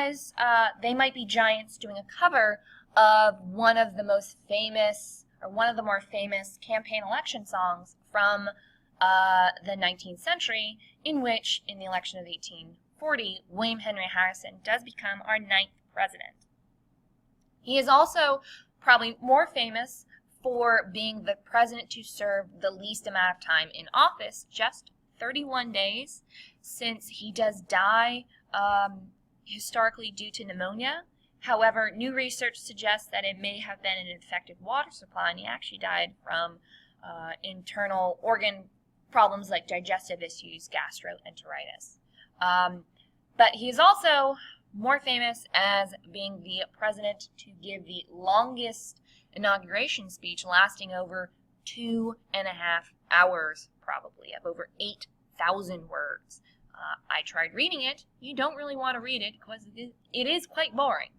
because they might be giants doing a cover of one of the more famous campaign election songs from the 19th century, in which, in the election of 1840, William Henry Harrison does become our 9th president. He is also probably more famous for being the president to serve the least amount of time in office, just 31 days, since he does die historically due to pneumonia. However, new research suggests that it may have been an infected water supply, and he actually died from internal organ problems like digestive issues, gastroenteritis. But he is also more famous as being the president to give the longest inauguration speech, lasting over 2.5 hours, probably, of over 8,000 words. I tried reading it. You don't really want to read it because it is quite boring.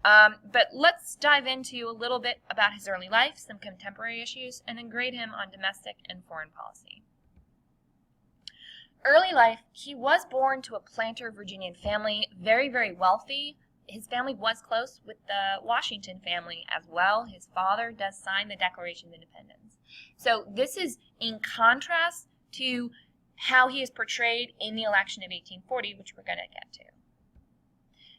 But let's dive into a little bit about his early life, some contemporary issues, and then grade him on domestic and foreign policy. Early life, he was born to a planter Virginian family, very, very wealthy. His family was close with the Washington family as well. His father does sign the Declaration of Independence. So this is in contrast to how he is portrayed in the election of 1840, which we're going to get to.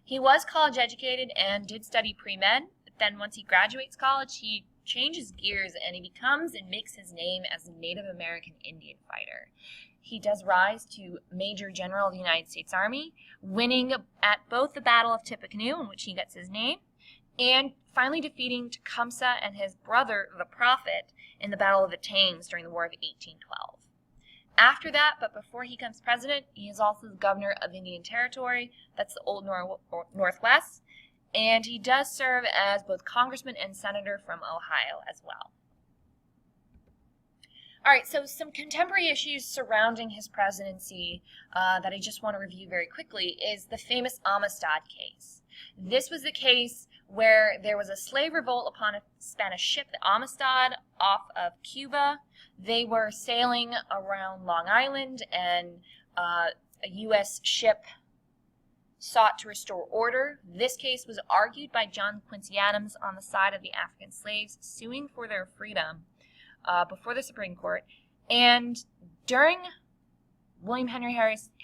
He was college educated and did study pre-med, but then once he graduates college, he changes gears and he becomes and makes his name as a Native American Indian fighter. He does rise to Major General of the United States Army, winning at both the Battle of Tippecanoe, in which he gets his name, and finally defeating Tecumseh and his brother, the Prophet, in the Battle of the Thames during the War of 1812. After that, but before he becomes president, he is also the governor of Indian Territory, that's the Old Northwest, and he does serve as both congressman and senator from Ohio as well. All right, so some contemporary issues surrounding his presidency that I just want to review very quickly is the famous Amistad case. This was the case where there was a slave revolt upon a Spanish ship, the Amistad, off of Cuba. They were sailing around Long Island, and a U.S. ship sought to restore order. This case was argued by John Quincy Adams on the side of the African slaves suing for their freedom before the Supreme Court. And during William Henry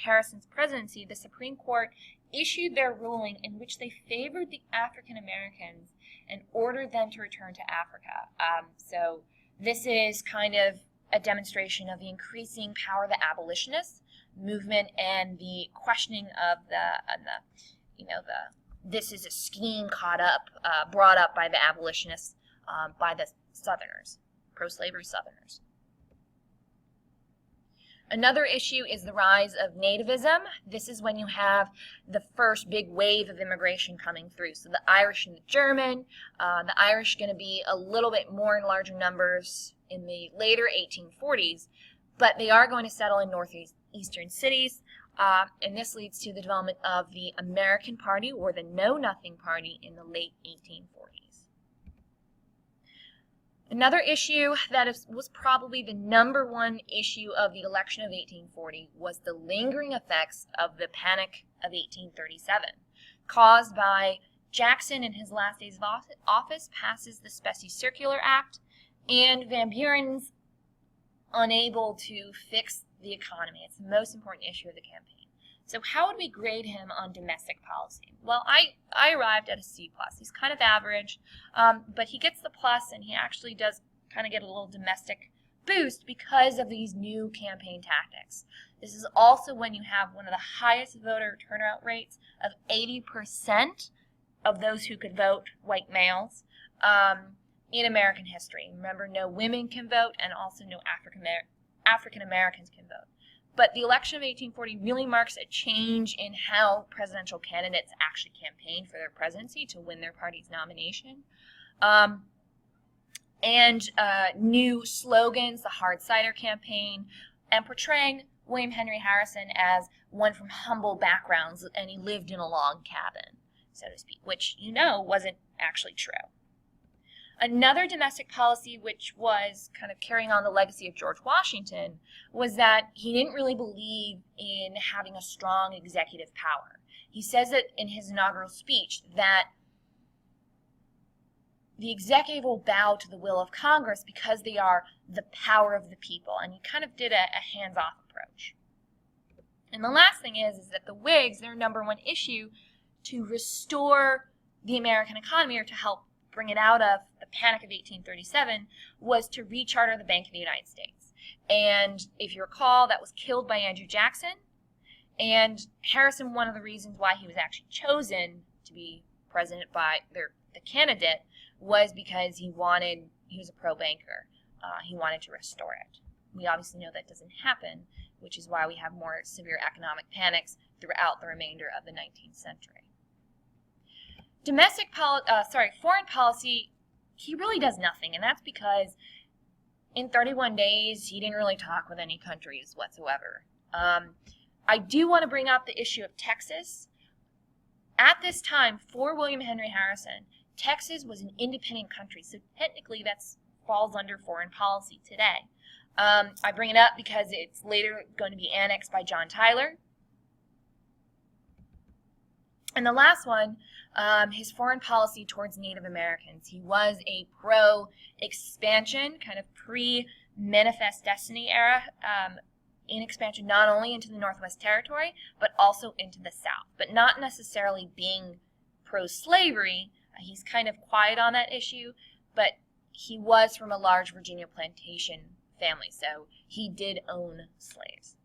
Harrison's presidency, the Supreme Court issued their ruling in which they favored the African Americans and ordered them to return to Africa. So this is kind of a demonstration of the increasing power of the abolitionist movement and the questioning of this is a scheme brought up by the abolitionists, by the Southerners, pro-slavery Southerners. Another issue is the rise of nativism. This is when you have the first big wave of immigration coming through. So the Irish and the German. The Irish going to be a little bit more in larger numbers in the later 1840s, but they are going to settle in northeastern cities, and this leads to the development of the American Party, or the Know Nothing Party, in the late 1840s. Another issue that was probably the number one issue of the election of 1840 was the lingering effects of the Panic of 1837, caused by Jackson in his last days of office passes the Specie Circular Act, and Van Buren's unable to fix the economy. It's the most important issue of the campaign. So how would we grade him on domestic policy? Well, I arrived at a C+. He's kind of average, but he gets the plus, and he actually does kind of get a little domestic boost because of these new campaign tactics. This is also when you have one of the highest voter turnout rates of 80% of those who could vote, white males, in American history. Remember, no women can vote, and also no African Americans can vote. But the election of 1840 really marks a change in how presidential candidates actually campaign for their presidency to win their party's nomination. New slogans, the Hard Cider campaign, and portraying William Henry Harrison as one from humble backgrounds, and he lived in a log cabin, so to speak, which wasn't actually true. Another domestic policy, which was kind of carrying on the legacy of George Washington, was that he didn't really believe in having a strong executive power. He says it in his inaugural speech that the executive will bow to the will of Congress because they are the power of the people. And he kind of did a hands-off approach. And the last thing is that the Whigs, their number one issue to restore the American economy or to help bring it out of the Panic of 1837 was to recharter the Bank of the United States. And if you recall, that was killed by Andrew Jackson. And Harrison, one of the reasons why he was actually chosen to be president by the candidate was because he was a pro-banker. He wanted to restore it. We obviously know that doesn't happen, which is why we have more severe economic panics throughout the remainder of the 19th century. Foreign policy, he really does nothing, and that's because in 31 days, he didn't really talk with any countries whatsoever. I do want to bring up the issue of Texas. At this time, for William Henry Harrison, Texas was an independent country, so technically that falls under foreign policy today. I bring it up because it's later going to be annexed by John Tyler. And the last one, his foreign policy towards Native Americans. He was a pro-expansion, kind of pre-Manifest Destiny era, in expansion not only into the Northwest Territory, but also into the South, but not necessarily being pro-slavery. He's kind of quiet on that issue, but he was from a large Virginia plantation family, so he did own slaves.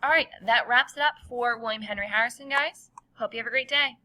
All right, that wraps it up for William Henry Harrison, guys. Hope you have a great day.